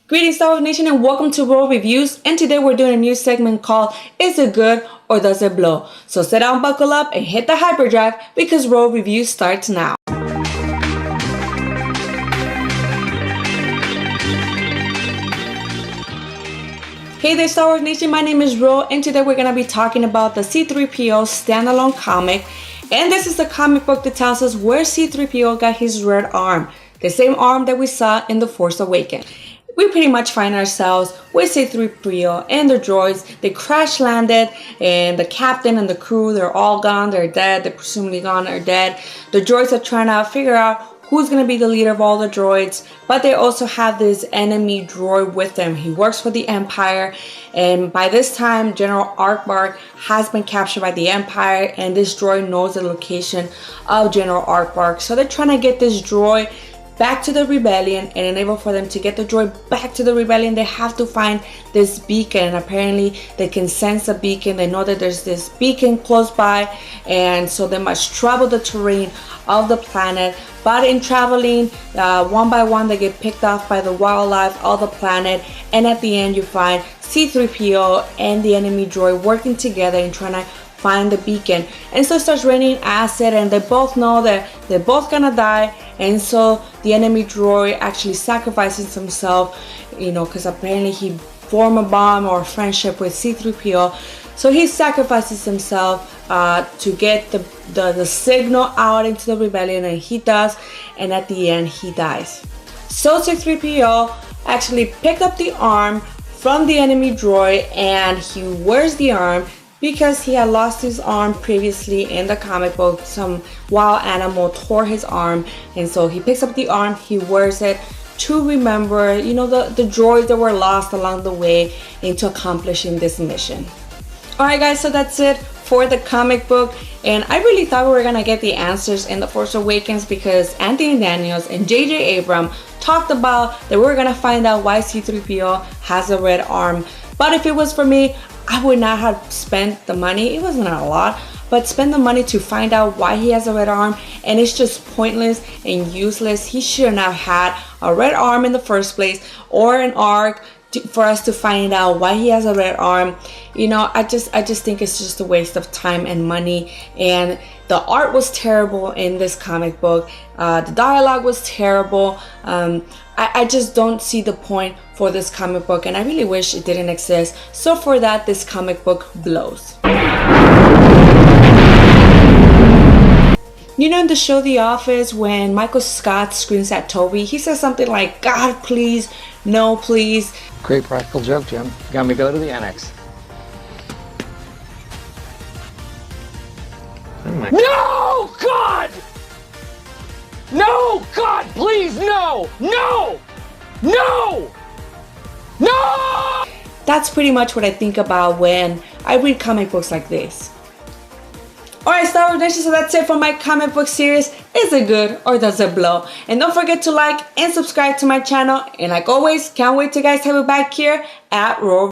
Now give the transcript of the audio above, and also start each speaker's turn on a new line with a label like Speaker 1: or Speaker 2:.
Speaker 1: Greetings Star Wars Nation and welcome to World Reviews, and today we're doing a new segment called Is It Good or Does It Blow? So sit down, buckle up, and hit the hyperdrive because World Reviews starts now. Hey there Star Wars Nation, my name is Ro, and today we're going to be talking about the C3PO standalone comic. And this is the comic book that tells us where C3PO got his red arm, the same arm that we saw in The Force Awakens. We pretty much find ourselves with C3PO and the droids. They crash landed, and the captain and the crew, they're all gone, they're dead, they're presumably gone or dead. The droids are trying to figure out who's going to be the leader of all the droids, but they also have this enemy droid with them. He works for the Empire, and by this time General Ackbark has been captured by the Empire, and this droid knows the location of General Ackbark. So they're trying to get this droid back to the rebellion, and in order for them to get the droid back to the rebellion, they have to find this beacon. And apparently they can sense a beacon. They know that there's this beacon close by, and so they must travel the terrain of the planet. But in traveling, one by one, they get picked off by the wildlife of the planet, and at the end you find C3PO and the enemy droid working together and trying to find the beacon. And so it starts raining acid, and they both know that they're both gonna die. And so the enemy droid actually sacrifices himself, because apparently he formed a bond or a friendship with C3PO. So he sacrifices himself to get the signal out into the rebellion, and he does, and at the end he dies. So C3PO actually picked up the arm from the enemy droid, and he wears the arm because he had lost his arm previously in the comic book. Some wild animal tore his arm, and so he picks up the arm, he wears it to remember, the droids that were lost along the way into accomplishing this mission. Alright guys, so that's it for the comic book, and I really thought we were gonna get the answers in The Force Awakens because Anthony Daniels and J.J. Abrams talked about that we were gonna find out why C3PO has a red arm. But if it was for me, I would not have spent the money. It wasn't a lot, but spend the money to find out why he has a red arm, and it's just pointless and useless. He shouldn't have had a red arm in the first place, or an arc for us to find out why he has a red arm. I just think it's just a waste of time and money. And the art was terrible in this comic book. The dialogue was terrible. I just don't see the point for this comic book, and I really wish it didn't exist. So for that, this comic book blows. In the show The Office, when Michael Scott screams at Toby, he says something like, "God, please, no, please."
Speaker 2: Great practical joke, Jim. Got me to go to the annex. Oh my God. No, God! No, God, please, no! No! No! No!
Speaker 1: That's pretty much what I think about when I read comic books like this. Alright Star Wars Nation, so that's it for my comic book series. Is it good or does it blow? And don't forget to like and subscribe to my channel. And like always, can't wait to guys have you back here at Roar.